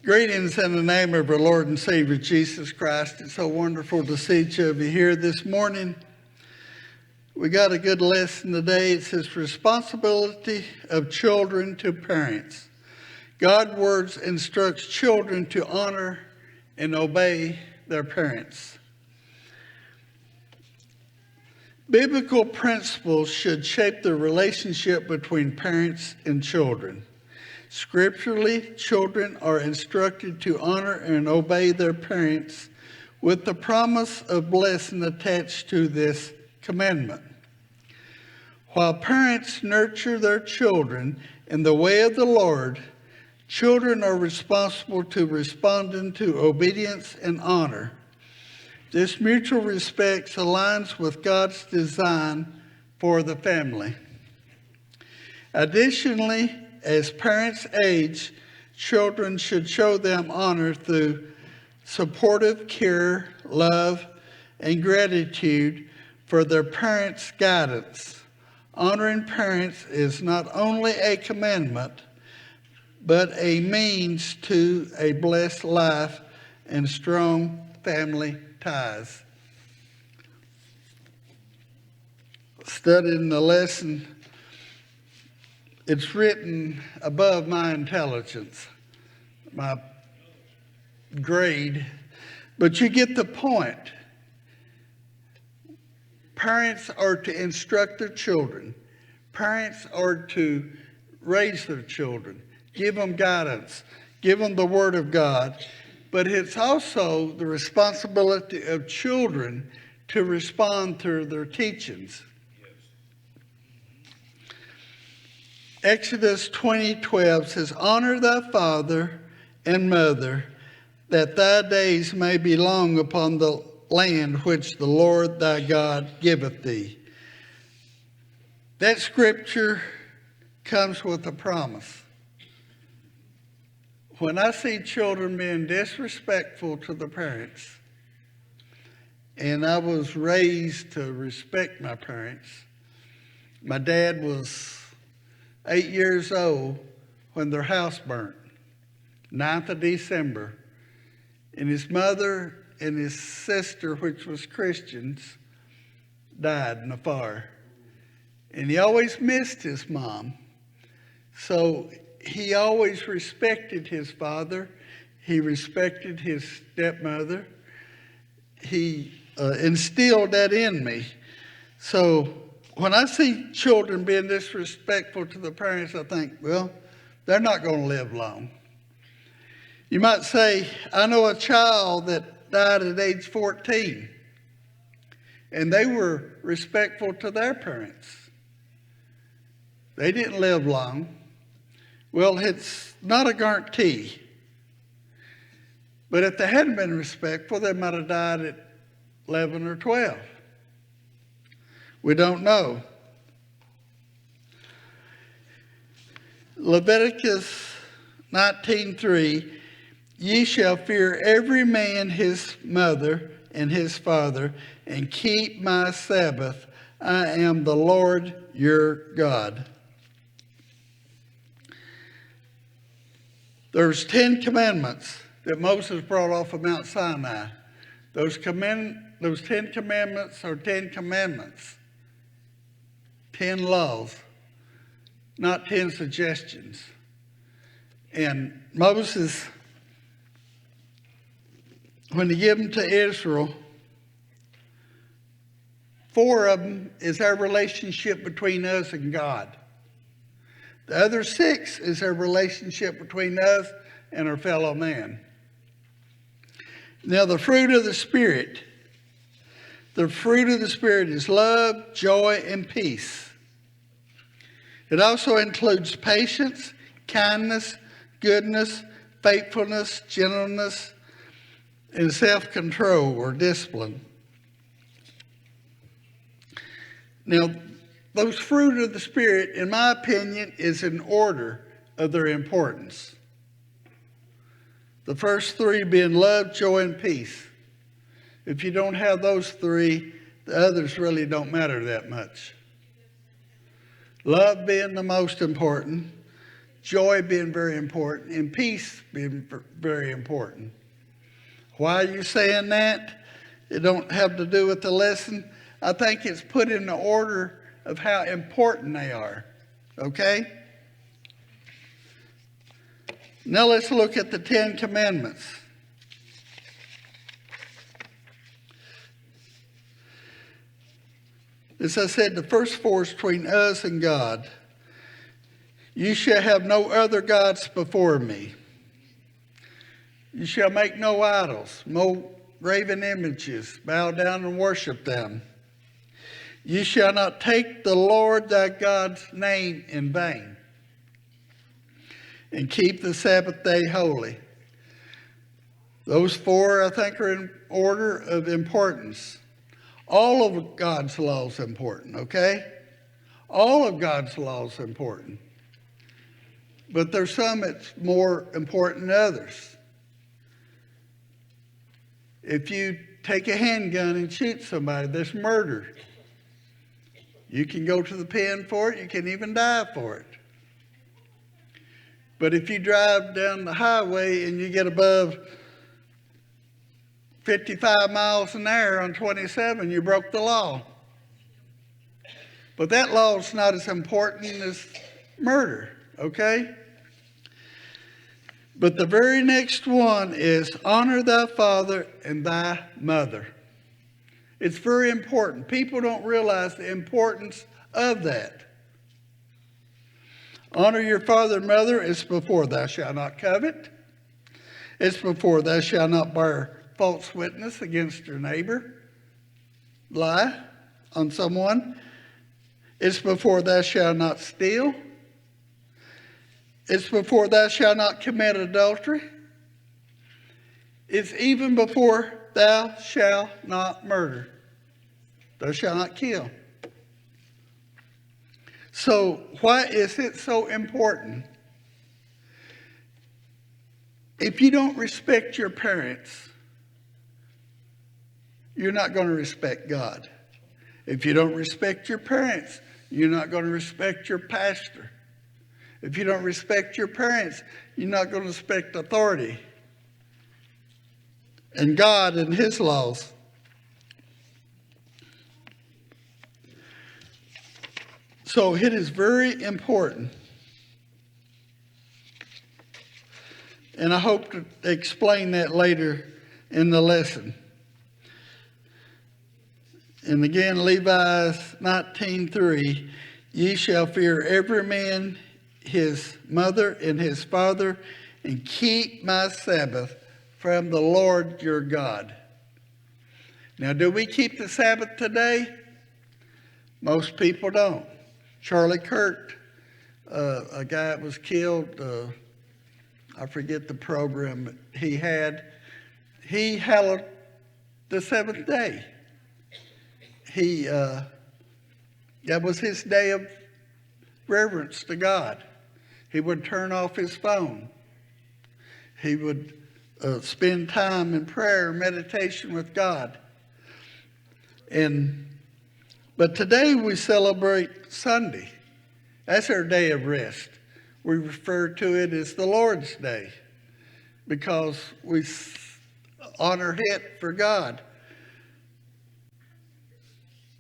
Greetings in the name of our Lord and Savior Jesus Christ. It's so wonderful to see each of you here this morning. We got a good lesson today. It says responsibility of children to parents. God's words instructs children to honor and obey their parents. Biblical principles should shape the relationship between parents and children. Scripturally, children are instructed to honor and obey their parents with the promise of blessing attached to this commandment. While parents nurture their children in the way of the Lord, children are responsible to responding to obedience and honor. This mutual respect aligns with God's design for the family. Additionally, as parents age, children should show them honor through supportive care, love, and gratitude for their parents' guidance. Honoring parents is not only a commandment, but a means to a blessed life and strong family ties. Studying the lesson, it's written above my intelligence, my grade, but you get the point. Parents are to instruct their children. Parents are to raise their children, give them guidance, give them the Word of God. But it's also the responsibility of children to respond to their teachings. Exodus 20:12 says, honor thy father and mother, that thy days may be long upon the land which the Lord thy God giveth thee. That scripture comes with a promise. When I see children being disrespectful to the parents, and I was raised to respect my parents. My dad was 8 years old when their house burnt, 9th of December. And his mother and his sister, which was Christians, died in the fire. And he always missed his mom. So he always respected his father. He respected his stepmother. He instilled that in me. So when I see children being disrespectful to the parents, I think, well, they're not going to live long. You might say, I know a child that died at age 14, and they were respectful to their parents. They didn't live long. Well, it's not a guarantee. But if they hadn't been respectful, they might have died at 11 or 12. We don't know. Leviticus 19:3, ye shall fear every man his mother and his father, and keep my Sabbath. I am the Lord your God. There's 10 commandments that Moses brought off of Mount Sinai. Those 10 commandments are 10 commandments. 10 laws, not 10 suggestions. And Moses, when he gave them to Israel, 4 of them is our relationship between us and God. The other 6 is our relationship between us and our fellow man. Now the fruit of the Spirit. The fruit of the Spirit is love, joy, and peace. It also includes patience, kindness, goodness, faithfulness, gentleness, and self-control or discipline. Now, those fruit of the Spirit, in my opinion, is in order of their importance. The first 3 being love, joy, and peace. If you don't have those 3, the others really don't matter that much. Love being the most important, joy being very important, and peace being very important. Why are you saying that? It don't have to do with the lesson. I think it's put in the order of how important they are. Okay? Now let's look at the 10 Commandments. As I said, the first 4 is between us and God. You shall have no other gods before me. You shall make no idols, no graven images, bow down and worship them. You shall not take the Lord thy God's name in vain, and keep the Sabbath day holy. Those 4, I think, are in order of importance. All of God's law is important, okay? All of God's law is important. But there's some that's more important than others. If you take a handgun and shoot somebody, that's murder. You can go to the pen for it. You can even die for it. But if you drive down the highway and you get above 55 miles an hour on 27, you broke the law. But that law is not as important as murder, okay? But the very next one is honor thy father and thy mother. It's very important. People don't realize the importance of that. Honor your father and mother is before thou shalt not covet. It's before thou shalt not bear false witness against your neighbor, lie on someone. It's before thou shalt not steal. It's before thou shalt not commit adultery. It's even before thou shalt not murder. Thou shalt not kill. So why is it so important? If you don't respect your parents, you're not going to respect God. If you don't respect your parents, you're not going to respect your pastor. If you don't respect your parents, you're not going to respect authority and God and His laws. So it is very important. And I hope to explain that later in the lesson. And again, Levi's 19:3, ye shall fear every man his mother and his father, and keep my Sabbath from the Lord your God. Now, do we keep the Sabbath today? Most people don't. Charlie Kirk, a guy that was killed, I forget the program he had, he hallowed the seventh day. That was his day of reverence to God. He would turn off his phone. He would spend time in prayer, meditation with God. But today we celebrate Sunday. That's our day of rest. We refer to it as the Lord's Day because we honor it for God.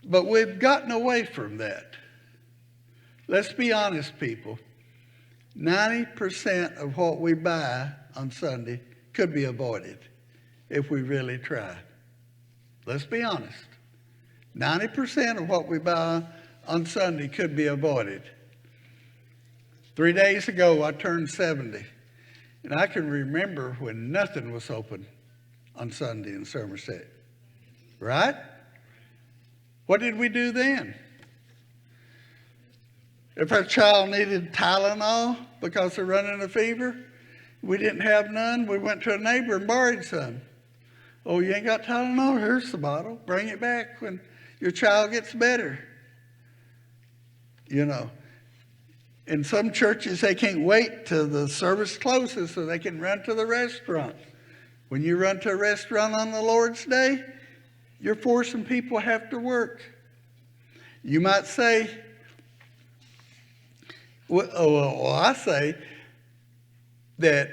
But we've gotten away from that. Let's be honest, people. 90% of what we buy on Sunday could be avoided if we really tried. Let's be honest. 90% of what we buy on Sunday could be avoided. 3 days ago, I turned 70. And I can remember when nothing was open on Sunday in Somerset. Right? What did we do then? If our child needed Tylenol because they're running a fever, we didn't have none, we went to a neighbor and borrowed some. Oh, you ain't got Tylenol? Here's the bottle. Bring it back when your child gets better. You know. In some churches, they can't wait till the service closes so they can run to the restaurant. When you run to a restaurant on the Lord's Day, you're forcing people to have to work. You might say, I say, that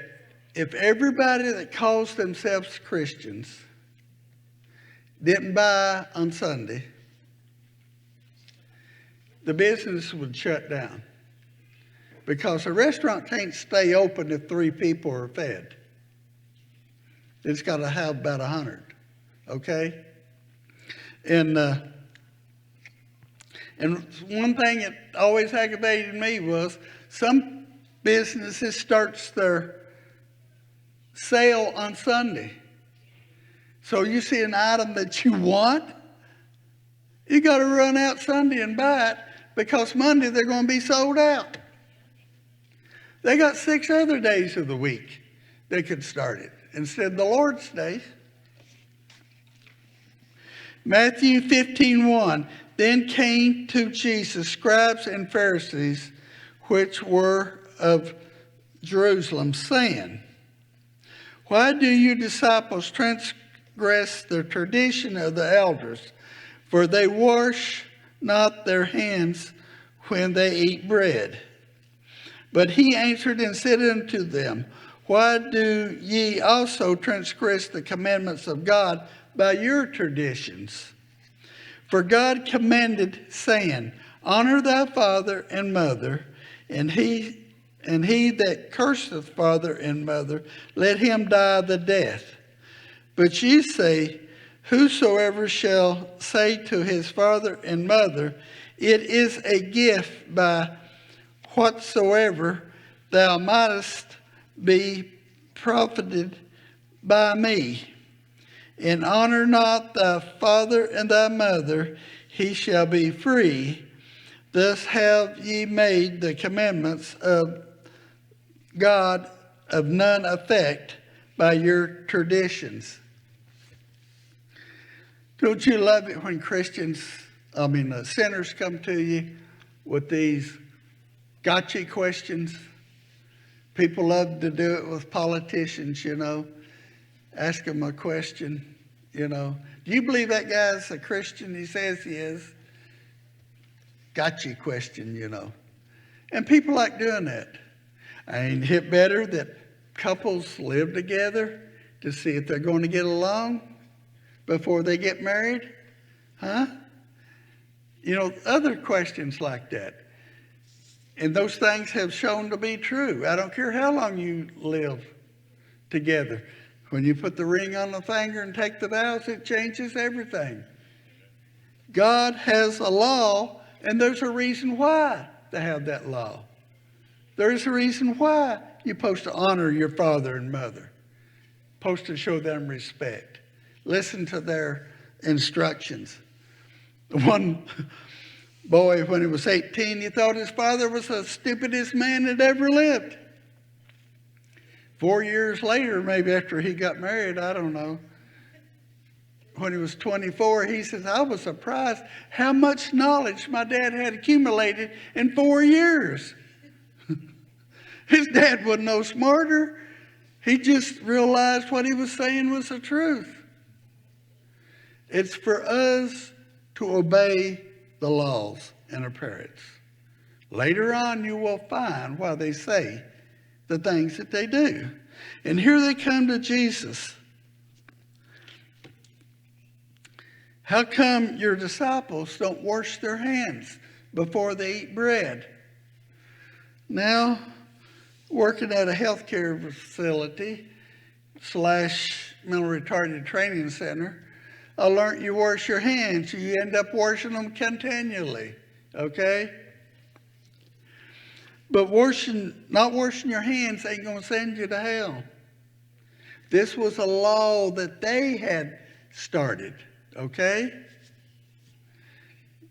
if everybody that calls themselves Christians didn't buy on Sunday, the business would shut down. Because a restaurant can't stay open if 3 people are fed. It's got to have about 100, okay? And one thing that always aggravated me was some businesses starts their sale on Sunday. So you see an item that you want, you got to run out Sunday and buy it because Monday they're going to be sold out. They got 6 other days of the week they could start it instead of the Lord's Day. Matthew 15:1. Then came to Jesus scribes and Pharisees, which were of Jerusalem, saying, why do you disciples transgress the tradition of the elders? For they wash not their hands when they eat bread. But he answered and said unto them, why do ye also transgress the commandments of God by your traditions? For God commanded, saying, honor thy father and mother, and he that curseth father and mother, let him die the death. But ye say, whosoever shall say to his father and mother, it is a gift by whatsoever thou mightest be profited by me, and honor not thy father and thy mother, he shall be free. Thus have ye made the commandments of God of none effect by your traditions. Don't you love it when sinners come to you with these gotcha questions? People love to do it with politicians, Ask them a question, Do you believe that guy's a Christian? He says he is. Gotcha question, And people like doing that. Ain't it better that couples live together to see if they're going to get along before they get married? Huh? Other questions like that. And those things have shown to be true. I don't care how long you live together. When you put the ring on the finger and take the vows, it changes everything. God has a law, and there's a reason why to have that law. There's a reason why you're supposed to honor your father and mother. Supposed to show them respect. Listen to their instructions. One boy, when he was 18, he thought his father was the stupidest man that ever lived. 4 years later, maybe after he got married, I don't know, when he was 24, he says, I was surprised how much knowledge my dad had accumulated in 4 years. His dad wasn't no smarter. He just realized what he was saying was the truth. It's for us to obey the laws and our parents. Later on, you will find why they say the things that they do. And here they come to Jesus. How come your disciples don't wash their hands before they eat bread? Now, working at a healthcare facility / mental retarded training center, I learned you wash your hands. You end up washing them continually, okay? But not washing your hands ain't going to send you to hell. This was a law that they had started, okay?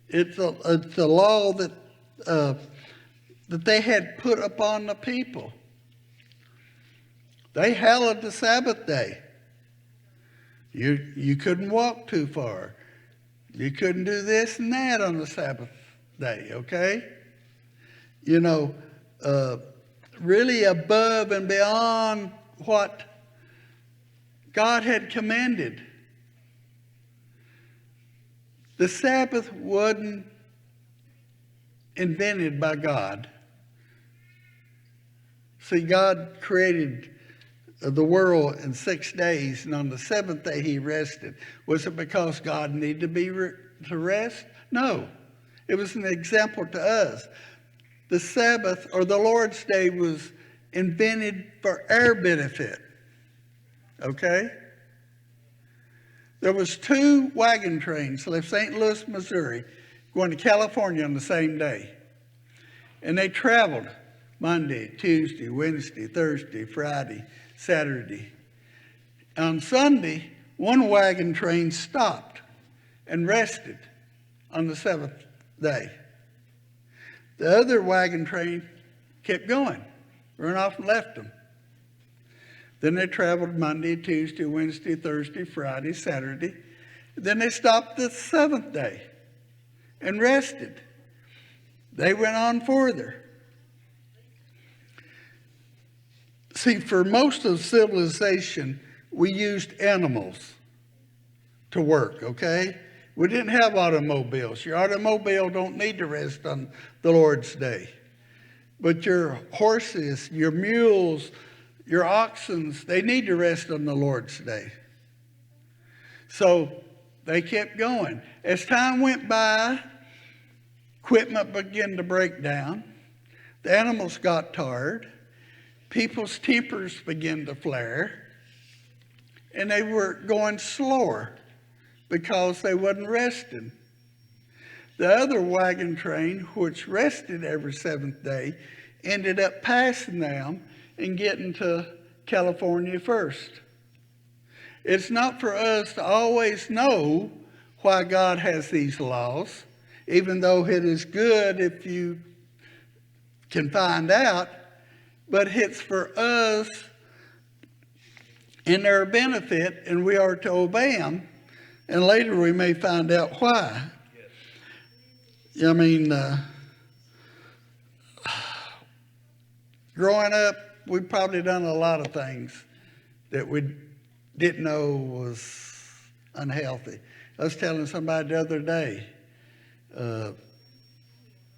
It's a law that they had put upon the people. They hallowed the Sabbath day. You couldn't walk too far. You couldn't do this and that on the Sabbath day, okay? Really above and beyond what God had commanded. The Sabbath wasn't invented by God See, God created the world in 6 days, and on the seventh day he rested. Was it because God needed to rest? No. It was an example to us. The Sabbath, or the Lord's Day, was invented for our benefit. Okay? There was 2 wagon trains left St. Louis, Missouri, going to California on the same day. And they traveled Monday, Tuesday, Wednesday, Thursday, Friday, Saturday. On Sunday, one wagon train stopped and rested on the 7th day. The other wagon train kept going, ran off and left them. Then they traveled Monday, Tuesday, Wednesday, Thursday, Friday, Saturday. Then they stopped the 7th day and rested. They went on further. See, for most of civilization, we used animals to work, okay? We didn't have automobiles. Your automobile don't need to rest on the Lord's Day. But your horses, your mules, your oxen, they need to rest on the Lord's Day. So they kept going. As time went by, equipment began to break down. The animals got tired. People's tempers began to flare. And they were going slower because they wasn't resting. The other wagon train, which rested every 7th day, ended up passing them and getting to California first. It's not for us to always know why God has these laws, even though it is good if you can find out, but it's for us in their benefit, and we are to obey them, and later we may find out why. I mean, growing up, we've probably done a lot of things that we didn't know was unhealthy. I was telling somebody the other day,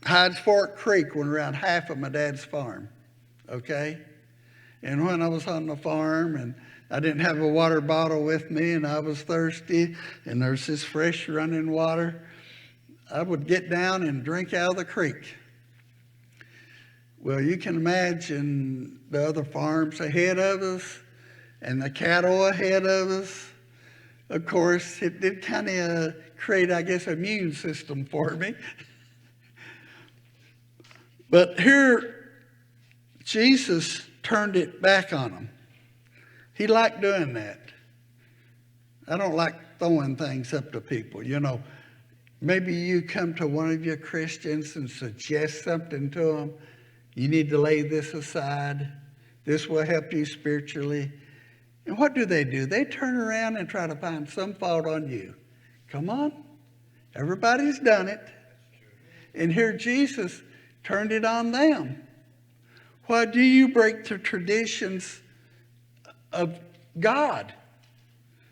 Hyde's Fork Creek went around half of my dad's farm, okay? And when I was on the farm and I didn't have a water bottle with me and I was thirsty and there's this fresh running water, I would get down and drink out of the creek. Well, you can imagine the other farms ahead of us and the cattle ahead of us. Of course, it did kind of create, I guess, an immune system for me. But here, Jesus turned it back on them. He liked doing that. I don't like throwing things up to people. You know, maybe you come to one of your Christians and suggest something to them. You need to lay this aside. This will help you spiritually. And what do? They turn around and try to find some fault on you. Come on. Everybody's done it. And here Jesus turned it on them. Why do you break the traditions of God?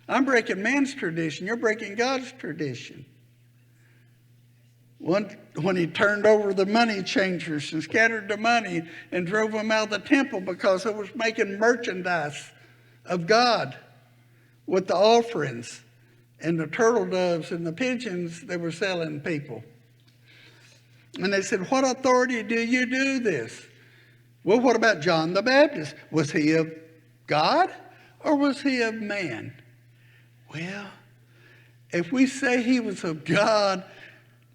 I'm breaking man's tradition. You're breaking God's tradition. When he turned over the money changers and scattered the money and drove them out of the temple because it was making merchandise of God with the offerings and the turtle doves and the pigeons they were selling people. And they said, what authority do you do this? Well, what about John the Baptist? Was he of God or was he of man? Well, if we say he was of God,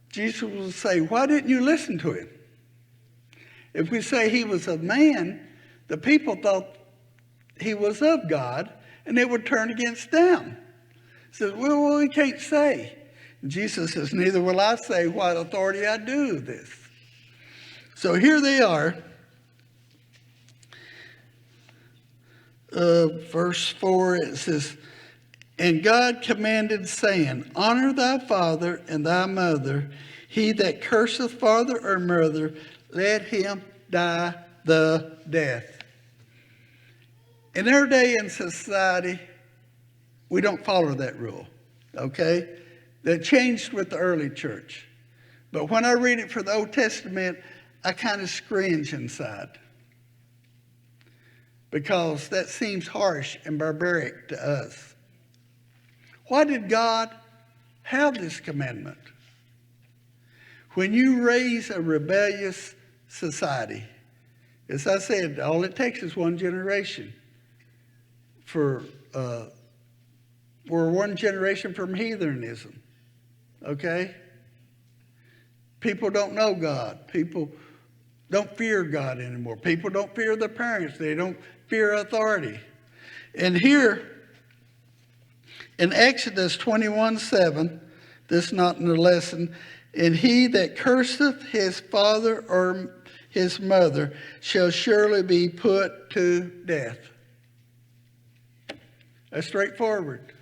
Jesus will say, why didn't you listen to him? If we say he was of man, the people thought he was of God, and they would turn against them. He says, well, we can't say. And Jesus says, neither will I say what authority I do this. So here they are. Verse 4, it says, and God commanded, saying, honor thy father and thy mother. He that curseth father or mother, let him die the death. In our day and society, we don't follow that rule, okay? That changed with the early church. But when I read it for the Old Testament, I kind of cringe inside. because that seems harsh and barbaric to us. Why did God have this commandment? When you raise a rebellious society, as I said, all it takes is one generation. We're one generation from heathenism, okay? People don't know God. People don't fear God anymore. People don't fear their parents. They don't fear authority. And here, in Exodus 21:7, this is not in the lesson, and he that curseth his father or his mother shall surely be put to death. That's straightforward.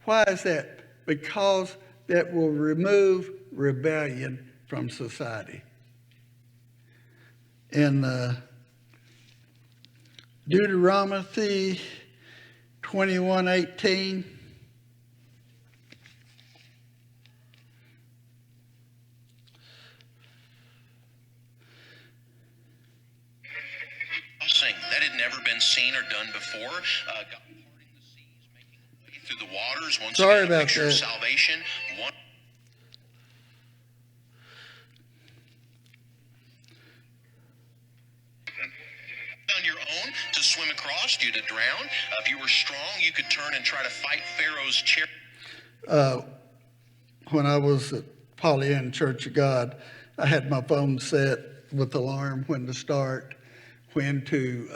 Why is that? Because that will remove rebellion from society. In Deuteronomy 21:18, that had never been seen or done before. God parting the seas, making a way through the waters. Once Sorry again, a about picture that. of salvation. On your own to swim across, you to drown. If you were strong, you could turn and try to fight Pharaoh's chariot. When I was at Pollyanna Church of God, I had my phone set with alarm when to start, when to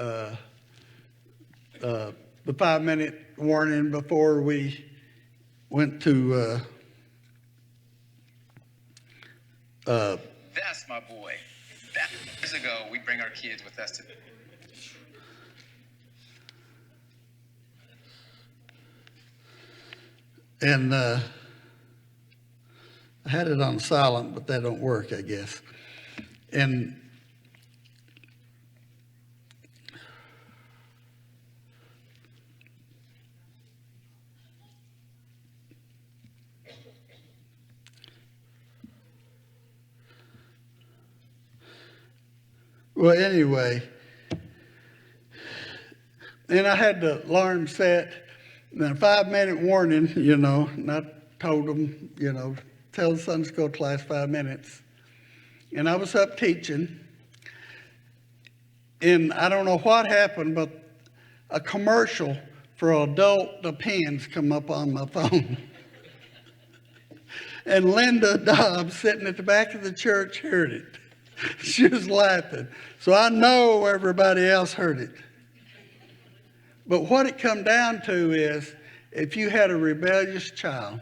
the 5-minute warning before we went to That's my boy. That years ago, we bring our kids with us to. and I had it on silent, but that don't work, I guess. And well, anyway, and I had the alarm set, and then a 5-minute warning, and I told them, tell the Sunday school class 5 minutes. And I was up teaching, and I don't know what happened, but a commercial for adult Depends come up on my phone. And Linda Dobbs, sitting at the back of the church, heard it. She was laughing. So I know everybody else heard it. But what it come down to is, if you had a rebellious child,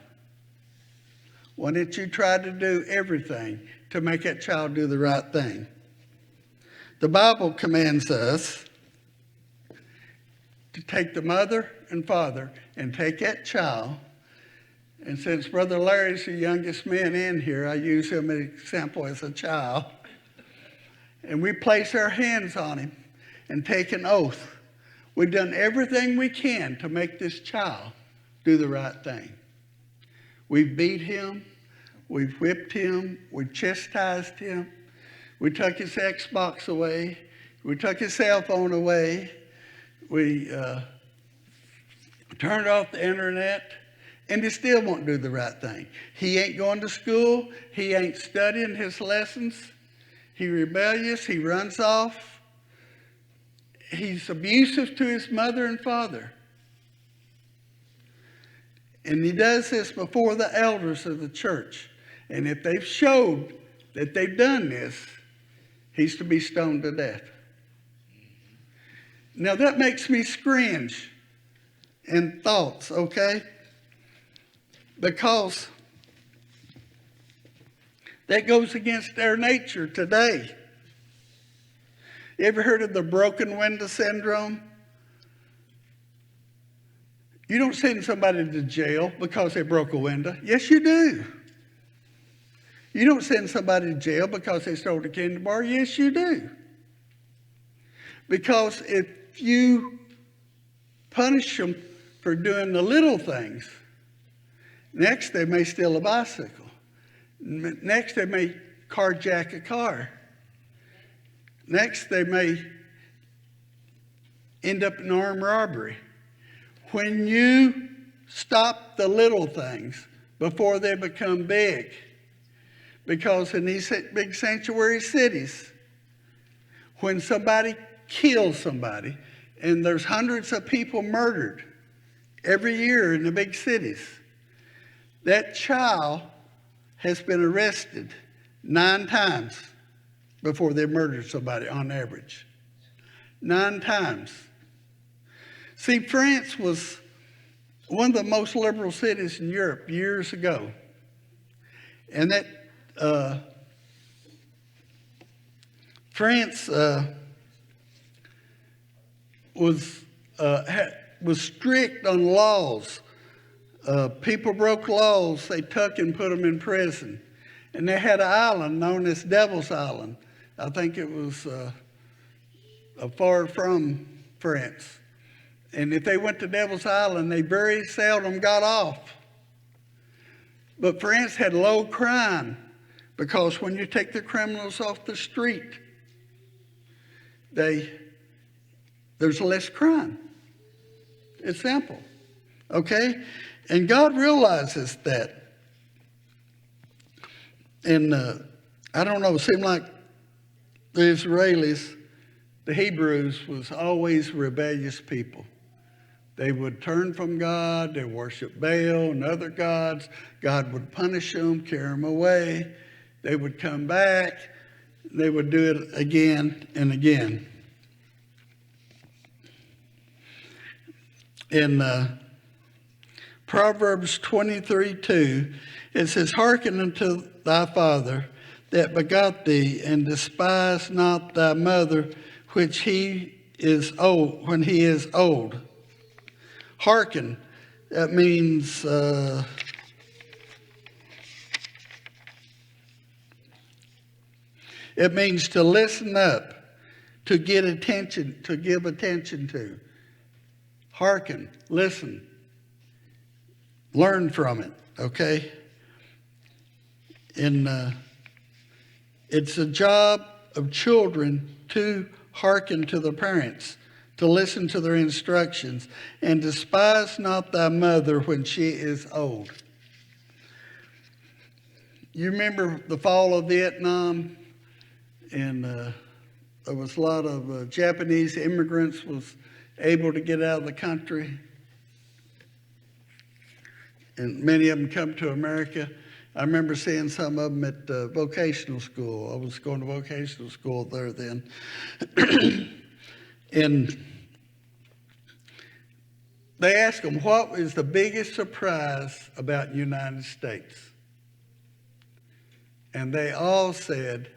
why didn't you try to do everything to make that child do the right thing? The Bible commands us to take the mother and father and take that child. And since Brother Larry's the youngest man in here, I use him as an example as a child. And we place our hands on him and take an oath. We've done everything we can to make this child do the right thing. We've beat him. We've whipped him. We chastised him. We took his Xbox away. We took his cell phone away. We turned off the internet. And he still won't do the right thing. He ain't going to school. He ain't studying his lessons. He's rebellious. He runs off. He's abusive to his mother and father. And he does this before the elders of the church. And if they've showed that they've done this, he's to be stoned to death. Now that makes me cringe in thoughts, okay? Because that goes against our nature today. You ever heard of the broken window syndrome? You don't send somebody to jail because they broke a window. Yes, you do. You don't send somebody to jail because they stole a candy bar. Yes, you do. Because if you punish them for doing the little things, next they may steal a bicycle. Next they may carjack a car. Next they may end up in armed robbery. When you stop the little things before they become big, because in these big sanctuary cities, when somebody kills somebody, and there's hundreds of people murdered every year in the big cities, that child has been arrested 9 times before they murdered somebody on average. 9 times. See, France was one of the most liberal cities in Europe years ago. And that France was strict on laws. People broke laws, they took and put them in prison. And they had an island known as Devil's Island. I think it was far from France. And if they went to Devil's Island, they very seldom got off. But France had low crime because when you take the criminals off the street, there's less crime. It's simple, okay? And God realizes that. And I don't know, it seemed like the Israelis, the Hebrews, was always rebellious people. They would turn from God, they worship Baal and other gods. God would punish them, carry them away. They would come back. They would do it again and again. In Proverbs 23:2, it says, "Hearken unto thy father that begot thee, and despise not thy mother when he is old." Hearken, that means it means to listen up, to get attention, to give attention to. Hearken, listen, learn from it, okay? And it's a job of children to hearken to the parents, to listen to their instructions, and despise not thy mother when she is old. You remember the fall of Vietnam, and there was a lot of Japanese immigrants was able to get out of the country, and many of them come to America. I remember seeing some of them at vocational school. I was going to vocational school there then. And they asked them, what is the biggest surprise about the United States? And they all said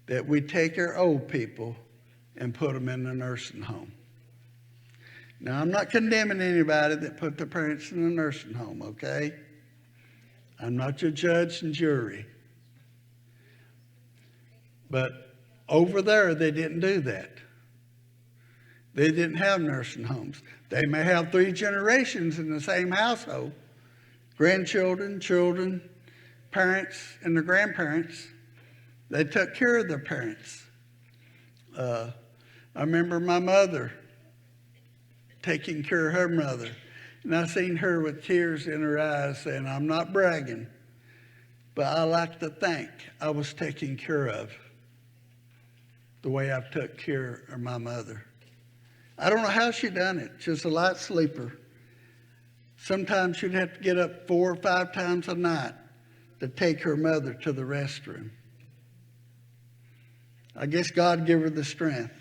that we take our old people and put them in a nursing home. Now, I'm not condemning anybody that put their parents in a nursing home, okay? I'm not your judge and jury. But over there, they didn't do that. They didn't have nursing homes. They may have 3 generations in the same household. Grandchildren, children, parents, and their grandparents. They took care of their parents. I remember my mother taking care of her mother. And I seen her with tears in her eyes saying, I'm not bragging, but I like to think I was taken care of the way I've took care of my mother. I don't know how she done it. She's a light sleeper. Sometimes she'd have to get up 4 or 5 times a night to take her mother to the restroom. I guess God gave her the strength.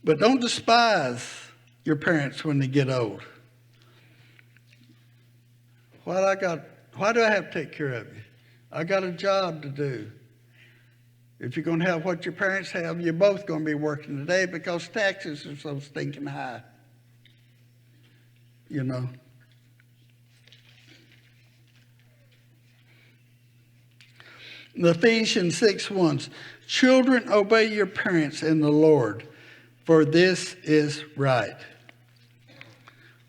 But don't despise your parents when they get old. Why do I have to take care of you? I got a job to do. If you're going to have what your parents have, you're both going to be working today because taxes are so stinking high. You know. In Ephesians 6:1, children, obey your parents in the Lord, for this is right.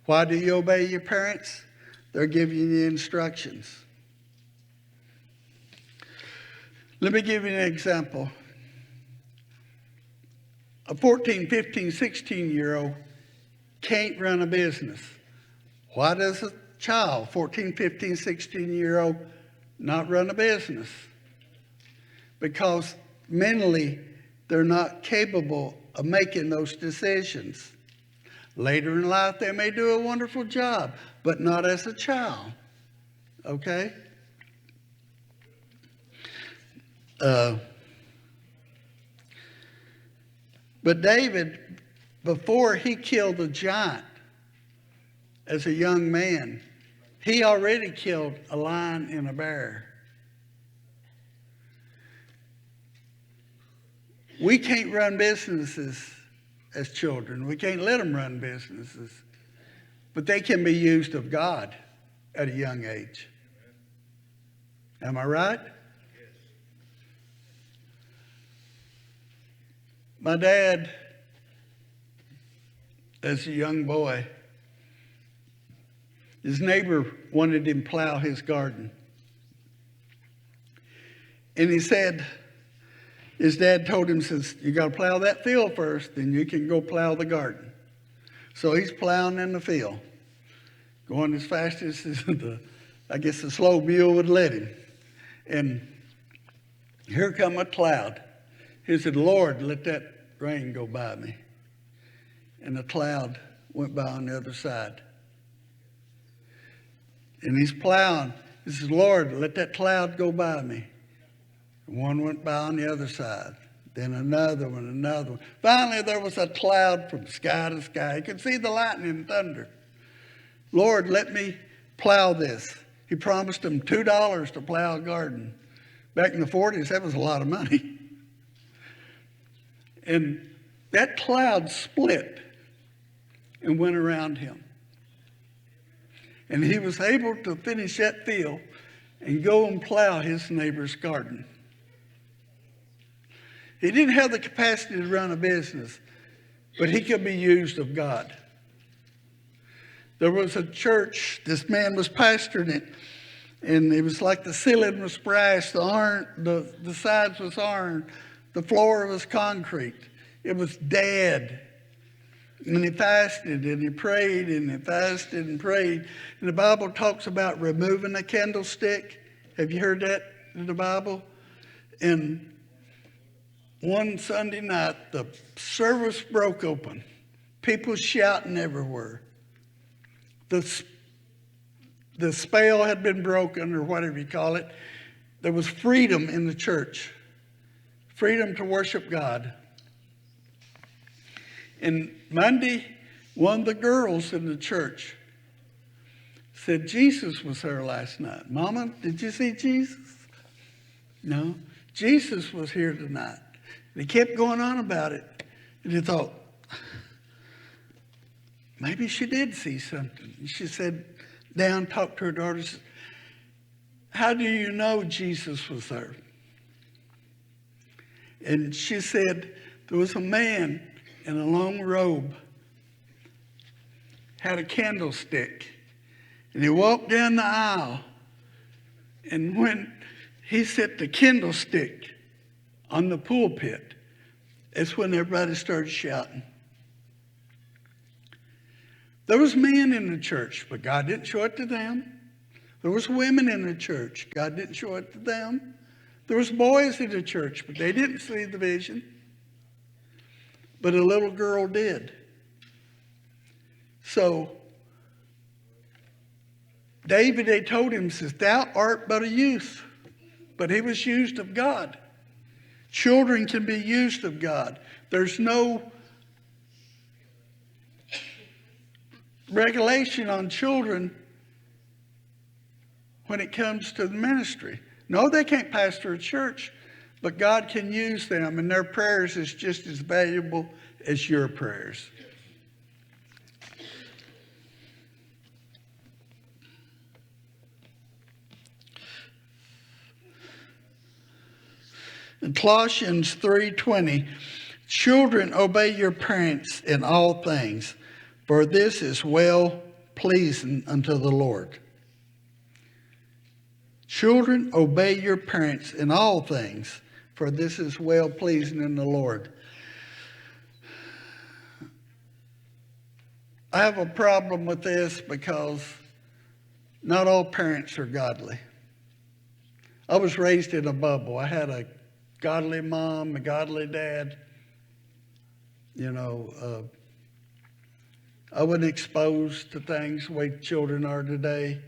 Why do you obey your parents? They're giving you the instructions. Let me give you an example. a 14, 15, 16-year-old can't run a business. Why does a child, 14, 15, 16-year-old, not run a business? Because mentally, they're not capable of making those decisions. Later in life, they may do a wonderful job, but not as a child. Okay? But David, before he killed the giant as a young man, he already killed a lion and a bear. We can't run businesses as children. We can't let them run businesses. But they can be used of God at a young age. Am I right? My dad, as a young boy, his neighbor wanted him to plow his garden. And he said, his dad told him, says, you got to plow that field first, then you can go plow the garden. So he's plowing in the field, going as fast as the slow mule would let him. And here come a cloud. He said, Lord, let that rain go by me. And the cloud went by on the other side. And he's plowing. He says, Lord, let that cloud go by me. One went by on the other side, then another one, another one. Finally, there was a cloud from sky to sky. He could see the lightning and thunder. Lord, let me plow this. He promised him $2 to plow a garden. Back in the 40s, that was a lot of money. And that cloud split and went around him. And he was able to finish that field and go and plow his neighbor's garden. He didn't have the capacity to run a business, but he could be used of God. There was a church, this man was pastoring it, and it was like the ceiling was brass, the sides was iron, the floor was concrete. It was dead. And he fasted and he prayed and he fasted and prayed. And the Bible talks about removing a candlestick. Have you heard that in the Bible? And one Sunday night, the service broke open. People shouting everywhere. The spell had been broken, or whatever you call it. There was freedom in the church. Freedom to worship God. And Monday, one of the girls in the church said, Jesus was here last night. Mama, did you see Jesus? No. Jesus was here tonight. And he kept going on about it. And he thought, maybe she did see something. And she said, down, talked to her daughter, said, how do you know Jesus was there? And she said, there was a man in a long robe, had a candlestick, and he walked down the aisle, and when he set the candlestick on the pulpit, that's when everybody started shouting. There was men in the church, but God didn't show it to them. There was women in the church. God didn't show it to them. There was boys in the church, but they didn't see the vision. But a little girl did. So David, they told him, says, thou art but a youth. But he was used of God. Children can be used of God. There's no regulation on children when it comes to the ministry. No, they can't pastor a church, but God can use them, and their prayers is just as valuable as your prayers. In Colossians 3:20, children, obey your parents in all things, for this is well pleasing unto the Lord. Children, obey your parents in all things, for this is well pleasing in the Lord. I have a problem with this because not all parents are godly. I was raised in a bubble. I had a godly mom, a godly dad. I wasn't exposed to things the way children are today.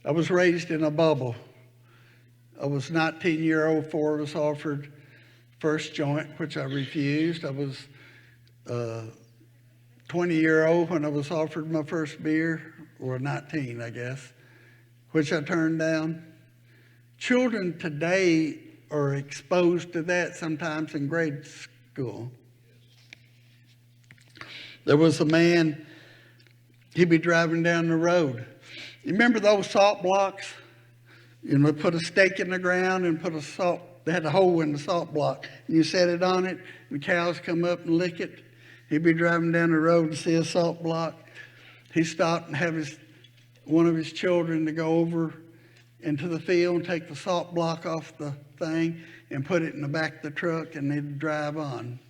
I was raised in a bubble. I was 19-year-old before I was offered first joint, which I refused. I was 20-year-old when I was offered my first beer, or 19, I guess, which I turned down. Children today are exposed to that sometimes in grade school. There was a man, he'd be driving down the road. You remember those salt blocks? Put a stake in the ground and they had a hole in the salt block. And you set it on it, and the cows come up and lick it. He'd be driving down the road and see a salt block. He'd stop and have one of his children to go over into the field and take the salt block off the thing and put it in the back of the truck, and they'd drive on.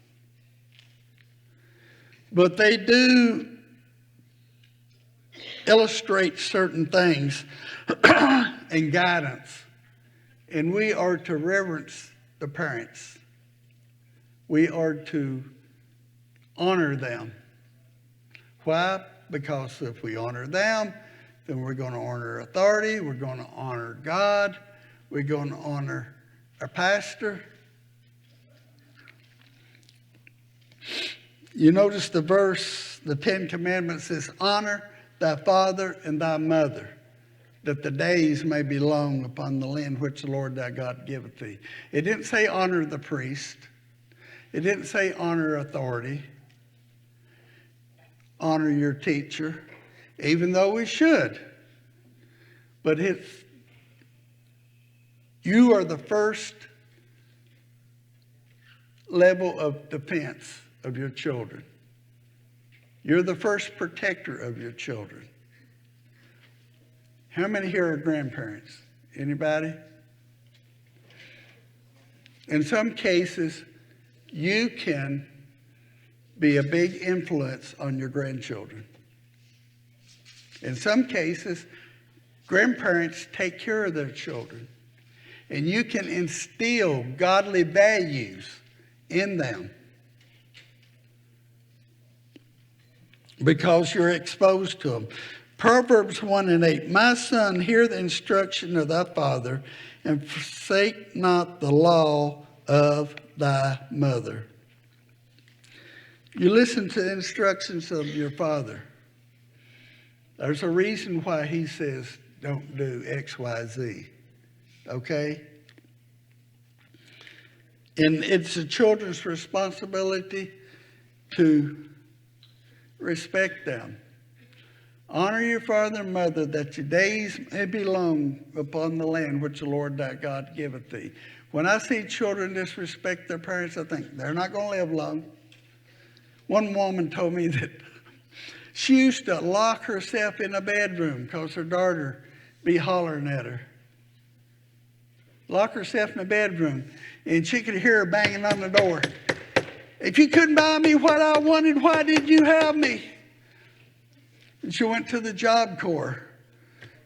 But they do illustrate certain things and guidance. And we are to reverence the parents. We are to honor them. Why? Because if we honor them, then we're going to honor authority, we're going to honor God, we're going to honor our pastor. You notice the verse, the 10 Commandments says, honor thy father and thy mother, that the days may be long upon the land which the Lord thy God giveth thee. It didn't say honor the priest. It didn't say honor authority. Honor your teacher, even though we should. But you are the first level of defense of your children. You're the first protector of your children. How many here are grandparents? Anybody? In some cases, you can be a big influence on your grandchildren. In some cases, grandparents take care of their children, and you can instill godly values in them because you're exposed to them. Proverbs 1:8, my son, hear the instruction of thy father, and forsake not the law of thy mother. You listen to the instructions of your father. There's a reason why he says don't do X, Y, Z. Okay? And it's the children's responsibility to respect them. Honor your father and mother, that your days may be long upon the land which the Lord thy God giveth thee. When I see children disrespect their parents, I think they're not going to live long. One woman told me that she used to lock herself in a bedroom because her daughter be hollering at her. Lock herself in a bedroom, and she could hear her banging on the door. If you couldn't buy me what I wanted, why did you have me? And she went to the Job Corps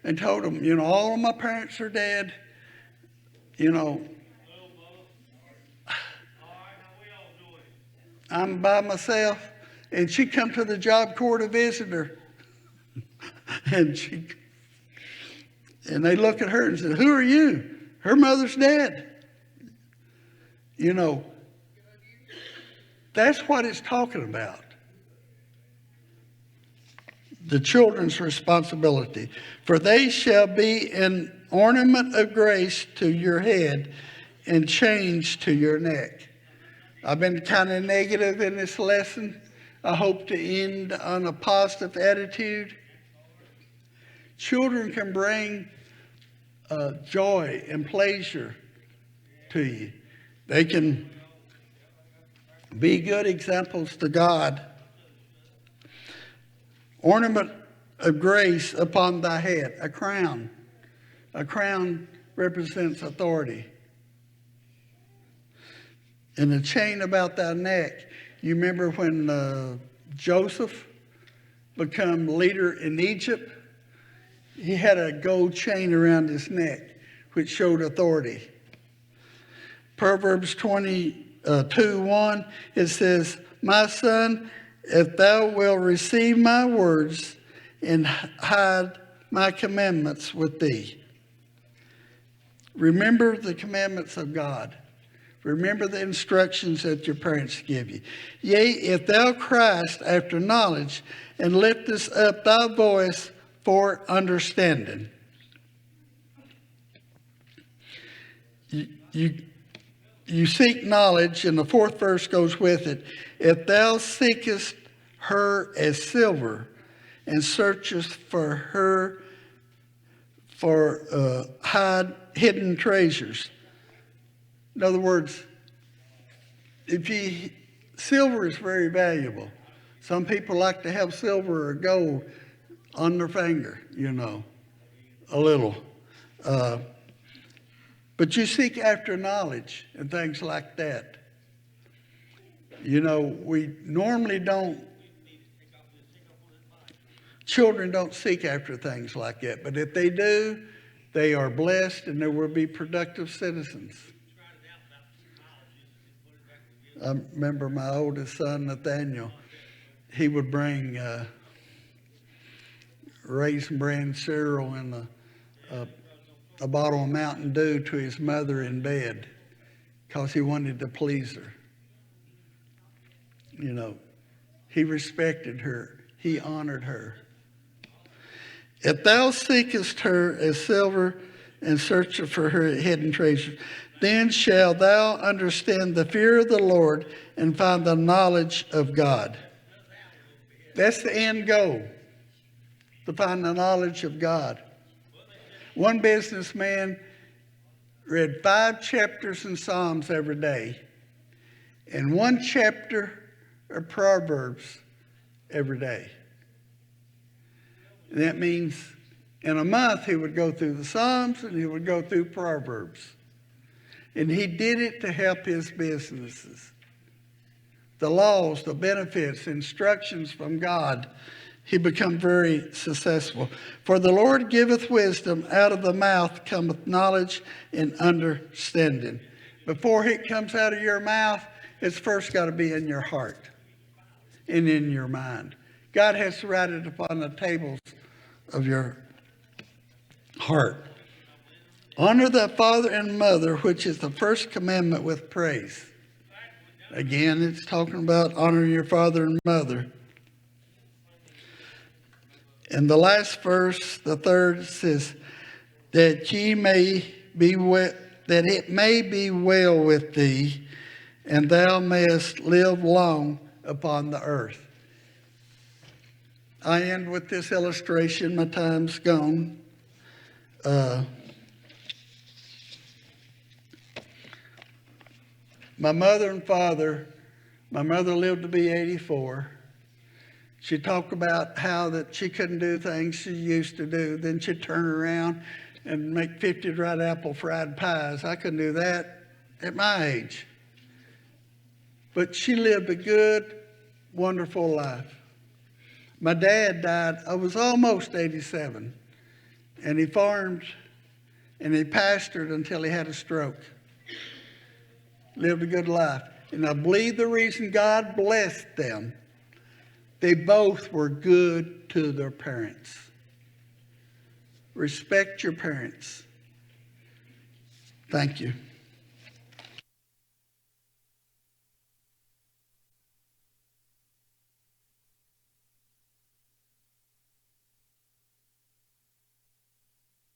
and told them, all of my parents are dead. I'm by myself. And she come to the Job Corps to visit her. and they look at her and said, who are you? Her mother's dead. That's what it's talking about. The children's responsibility. For they shall be an ornament of grace to your head and change to your neck. I've been kind of negative in this lesson. I hope to end on a positive attitude. Children can bring joy and pleasure to you. They can be good examples to God. Ornament of grace upon thy head, a crown. A crown represents authority. And a chain about thy neck. You remember when Joseph become leader in Egypt, he had a gold chain around his neck, which showed authority. Proverbs 22:1, it says, "My son, if thou wilt receive my words and hide my commandments with thee." Remember the commandments of God. Remember the instructions that your parents give you. "Yea, if thou criest after knowledge, and liftest up thy voice for understanding." You seek knowledge, and the fourth verse goes with it. "If thou seekest her as silver, and searchest for her for hidden treasures." In other words, silver is very valuable. Some people like to have silver or gold on their finger, a little. But you seek after knowledge and things like that. We normally children don't seek after things like that. But if they do, they are blessed and they will be productive citizens. I remember my oldest son, Nathaniel, he would bring Raisin Bran cereal and a bottle of Mountain Dew to his mother in bed because he wanted to please her. He respected her. He honored her. "If thou seekest her as silver and searchest for her hidden treasures, then shalt thou understand the fear of the Lord and find the knowledge of God." That's the end goal, to find the knowledge of God. One businessman read 5 chapters in Psalms every day and 1 chapter of Proverbs every day. And that means in a month he would go through the Psalms and he would go through Proverbs. And he did it to help his businesses. The laws, the benefits, instructions from God, he become very successful. "For the Lord giveth wisdom, out of the mouth cometh knowledge and understanding." Before it comes out of your mouth, it's first got to be in your heart and in your mind. God has to write it upon the tables of your heart. "Honor thy father and mother, which is the first commandment with praise." Again, it's talking about honoring your father and mother. And the last verse, the third, says, that it may be well with thee, and thou mayest live long upon the earth. I end with this illustration. My time's gone. My mother and father, my mother lived to be 84. She talked about how that she couldn't do things she used to do. Then she'd turn around and make 50 dried apple fried pies. I couldn't do that at my age. But she lived a good, wonderful life. My dad died, I was almost 87. And he farmed and he pastored until he had a stroke. Lived a good life. And I believe the reason God blessed them, they both were good to their parents. Respect your parents. Thank you.